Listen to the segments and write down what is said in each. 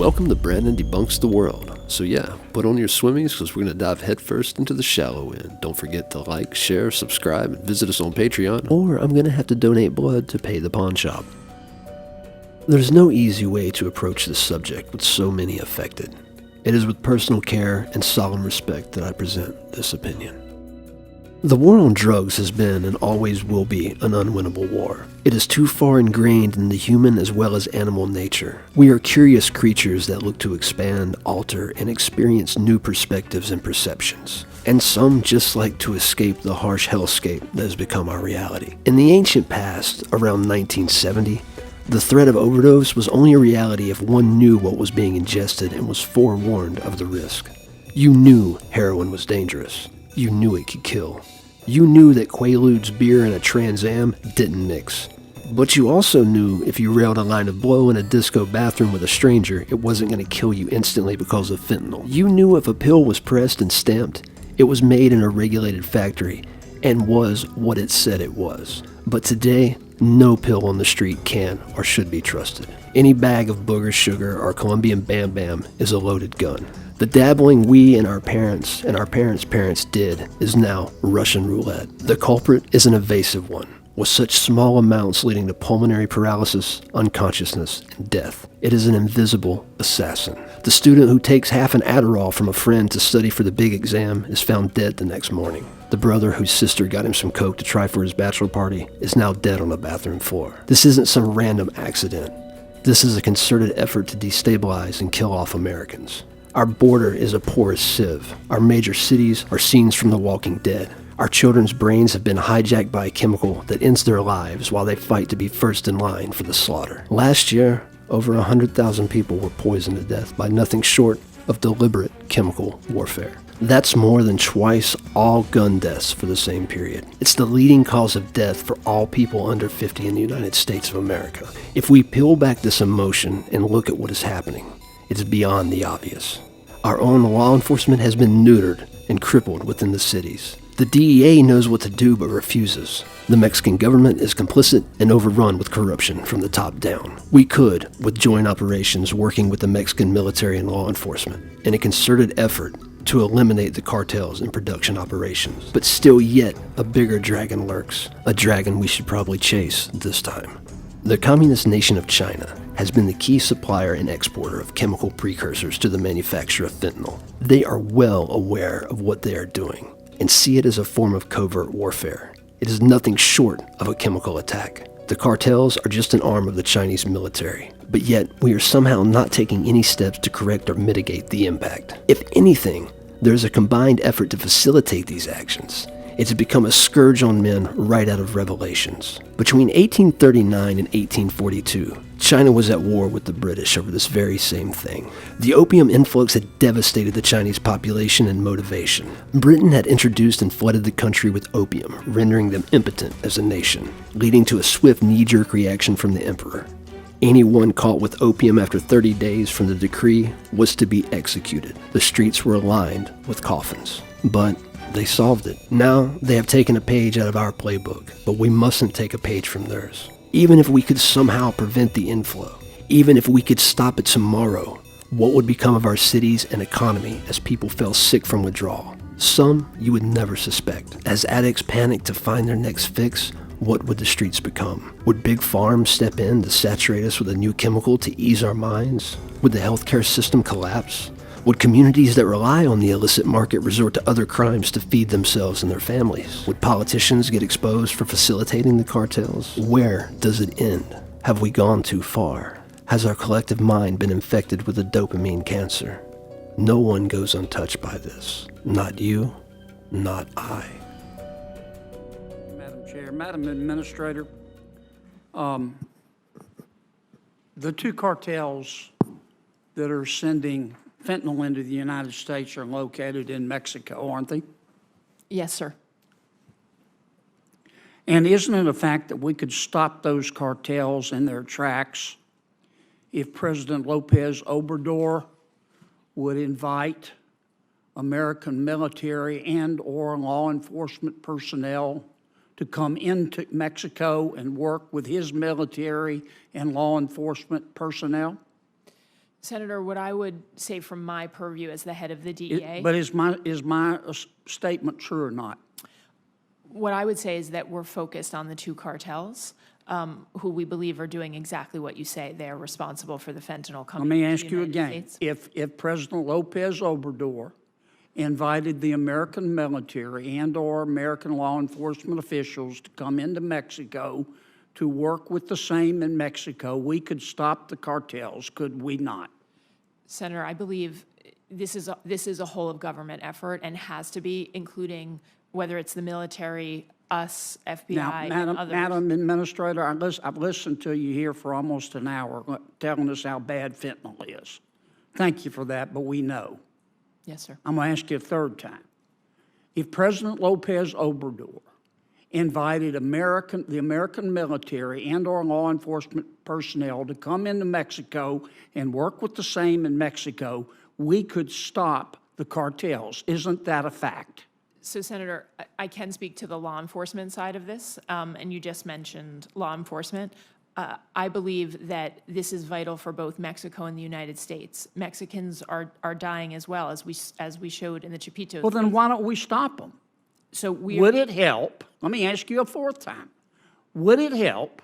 Welcome to Brandon Debunks the World. So yeah, put on your swimmies because we're going to dive headfirst into the shallow end. Don't forget to like, share, subscribe, and visit us on Patreon, or I'm going to have to donate blood to pay the pawn shop. There's no easy way to approach this subject with so many affected. It is with personal care and solemn respect that I present this opinion. The war on drugs has been and always will be an unwinnable war. It is too far ingrained in the human as well as animal nature. We are curious creatures that look to expand, alter, and experience new perspectives and perceptions. And some just like to escape the harsh hellscape that has become our reality. In the ancient past, around 1970, the threat of overdose was only a reality if one knew what was being ingested and was forewarned of the risk. You knew heroin was dangerous. You knew it could kill. You knew that Quaaludes beer and a Trans Am didn't mix. But you also knew if you railed a line of blow in a disco bathroom with a stranger, it wasn't going to kill you instantly because of fentanyl. You knew if a pill was pressed and stamped, it was made in a regulated factory and was what it said it was. But today, no pill on the street can or should be trusted. Any bag of booger sugar or Colombian Bam Bam is a loaded gun. The dabbling we and our parents' parents did is now Russian roulette. The culprit is an evasive one, with such small amounts leading to pulmonary paralysis, unconsciousness, and death. It is an invisible assassin. The student who takes half an Adderall from a friend to study for the big exam is found dead the next morning. The brother whose sister got him some coke to try for his bachelor party is now dead on a bathroom floor. This isn't some random accident. This is a concerted effort to destabilize and kill off Americans. Our border is a porous sieve. Our major cities are scenes from The Walking Dead. Our children's brains have been hijacked by a chemical that ends their lives while they fight to be first in line for the slaughter. Last year, over 100,000 people were poisoned to death by nothing short of deliberate chemical warfare. That's more than twice all gun deaths for the same period. It's the leading cause of death for all people under 50 in the United States of America. If we peel back this emotion and look at what is happening, it's beyond the obvious. Our own law enforcement has been neutered and crippled within the cities. The DEA knows what to do but refuses. The Mexican government is complicit and overrun with corruption from the top down. We could, with joint operations working with the Mexican military and law enforcement, in a concerted effort to eliminate the cartels and production operations. But still yet, a bigger dragon lurks, a dragon we should probably chase this time. The communist nation of China has been the key supplier and exporter of chemical precursors to the manufacture of fentanyl. They are well aware of what they are doing and see it as a form of covert warfare. It is nothing short of a chemical attack. The cartels are just an arm of the Chinese military, but yet we are somehow not taking any steps to correct or mitigate the impact. If anything, there is a combined effort to facilitate these actions. It's become a scourge on men right out of Revelations. Between 1839 and 1842, China was at war with the British over this very same thing. The opium influx had devastated the Chinese population and motivation. Britain had introduced and flooded the country with opium, rendering them impotent as a nation, leading to a swift knee-jerk reaction from the emperor. Anyone caught with opium after 30 days from the decree was to be executed. The streets were lined with coffins. But they solved it. Now they have taken a page out of our playbook, but we mustn't take a page from theirs. Even if we could somehow prevent the inflow, even if we could stop it tomorrow, what would become of our cities and economy as people fell sick from withdrawal? Some you would never suspect. As addicts panic to find their next fix, what would the streets become? Would big farms step in to saturate us with a new chemical to ease our minds? Would the healthcare system collapse? Would communities that rely on the illicit market resort to other crimes to feed themselves and their families? Would politicians get exposed for facilitating the cartels? Where does it end? Have we gone too far? Has our collective mind been infected with a dopamine cancer? No one goes untouched by this. Not you, not I. Madam Chair, Madam Administrator, the two cartels that are sending fentanyl into the United States are located in Mexico, aren't they? Yes, sir. And isn't it a fact that we could stop those cartels in their tracks if President Lopez Obrador would invite American military and/or law enforcement personnel to come into Mexico and work with his military and law enforcement personnel? Senator, what I would say from my purview as the head of the DEA, But is my statement true or not? what I would say is that we're focused on the two cartels, who we believe are doing exactly what you say. They are responsible for the fentanyl Let coming me into ask the you United again. States. If President Lopez Obrador invited the American military and/or American law enforcement officials to come into Mexico to work with the same in Mexico, we could stop the cartels, could we not? Senator, I believe this is a whole of government effort and has to be, including whether it's the military, us, FBI, Now, and others. Madam Administrator, I've listened to you here for almost an hour telling us how bad fentanyl is. Thank you for that, but we know. Yes, sir. I'm going to ask you a third time. If President Lopez Obrador invited the American military and/or law enforcement personnel to come into Mexico and work with the same in Mexico, we could stop the cartels. Isn't that a fact? So, Senator, I can speak to the law enforcement side of this, and you just mentioned law enforcement. I believe that this is vital for both Mexico and the United States. Mexicans are dying as well, as we showed in the Chapitos. Well, then why don't we stop them? So Would it help? Let me ask you a fourth time. Would it help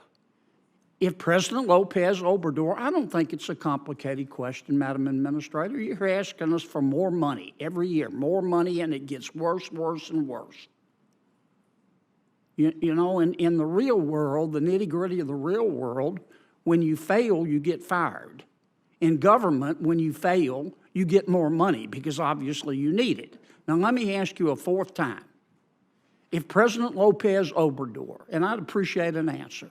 if President Lopez Obrador, I don't think it's a complicated question, Madam Administrator. You're asking us for more money every year, more money, and it gets worse, worse, and worse. You know, in the real world, the nitty-gritty of the real world, when you fail, you get fired. In government, when you fail, you get more money because obviously you need it. Now, let me ask you a fourth time. If President Lopez Obrador, and I'd appreciate an answer,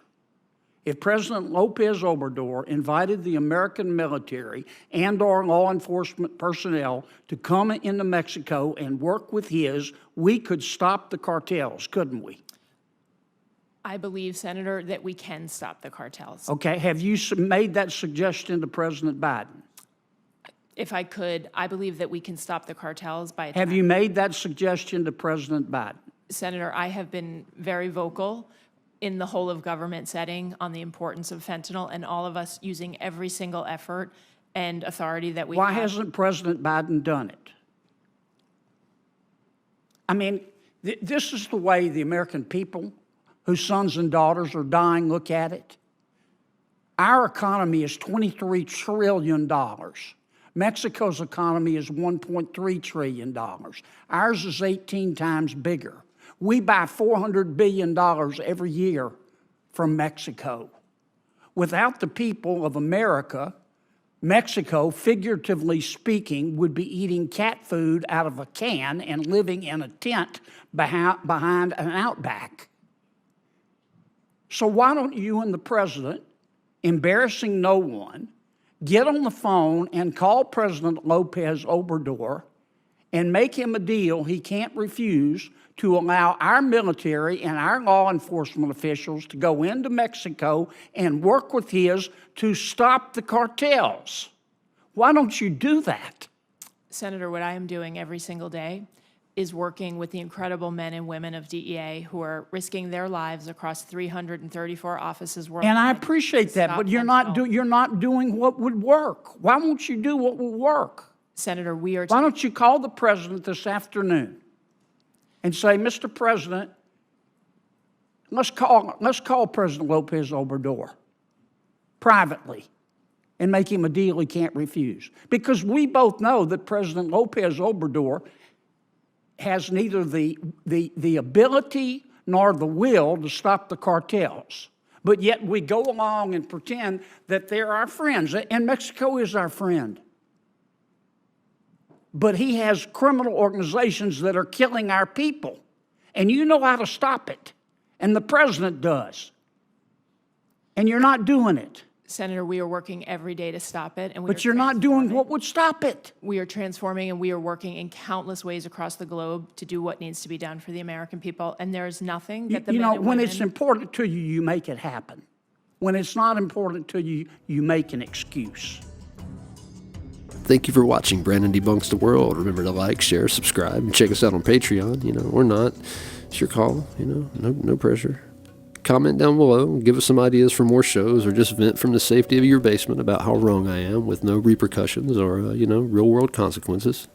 if President Lopez Obrador invited the American military and/or law enforcement personnel to come into Mexico and work with his, we could stop the cartels, couldn't we? I believe, Senator, that we can stop the cartels. Okay, have you made that suggestion to President Biden? If I could, I believe that we can stop the cartels by Have you made that suggestion to President Biden? Senator, I have been very vocal in the whole of government setting on the importance of fentanyl, and all of us using every single effort and authority that we Why have. hasn't President Biden done it? I mean, this is the way the American people, whose sons and daughters are dying, look at it. Our economy is $23 trillion. Mexico's economy is $1.3 trillion. Ours is 18 times bigger. We buy $400 billion every year from Mexico. Without the people of America, Mexico, figuratively speaking, would be eating cat food out of a can and living in a tent behind an outback. So why don't you and the president, embarrassing no one, get on the phone and call President Lopez Obrador and make him a deal he can't refuse to allow our military and our law enforcement officials to go into Mexico and work with his to stop the cartels. Why don't you do that? Senator, what I am doing every single day is working with the incredible men and women of DEA who are risking their lives across 334 offices worldwide. And I appreciate that, but you're not doing what would work. Why won't you do what will work? Senator, we are. Why don't you call the president this afternoon and say, Mr. President, let's call President Lopez Obrador privately and make him a deal he can't refuse. Because we both know that President Lopez Obrador has neither the ability nor the will to stop the cartels. But yet we go along and pretend that they're our friends, and Mexico is our friend. But he has criminal organizations that are killing our people, and you know how to stop it, and the president does. And you're not doing it. Senator, we are working every day to stop it. But you're not doing what would stop it. We are transforming, and we are working in countless ways across the globe to do what needs to be done for the American people. And there is nothing that the men and when women... it's important to you, you make it happen. When it's not important to you, you make an excuse. Thank you for watching Brandon Debunks the World. Remember to like, share, subscribe, and check us out on Patreon, or not. It's your call, no pressure. comment down below, give us some ideas for more shows, or just vent from the safety of your basement about how wrong I am with no repercussions or, real world consequences.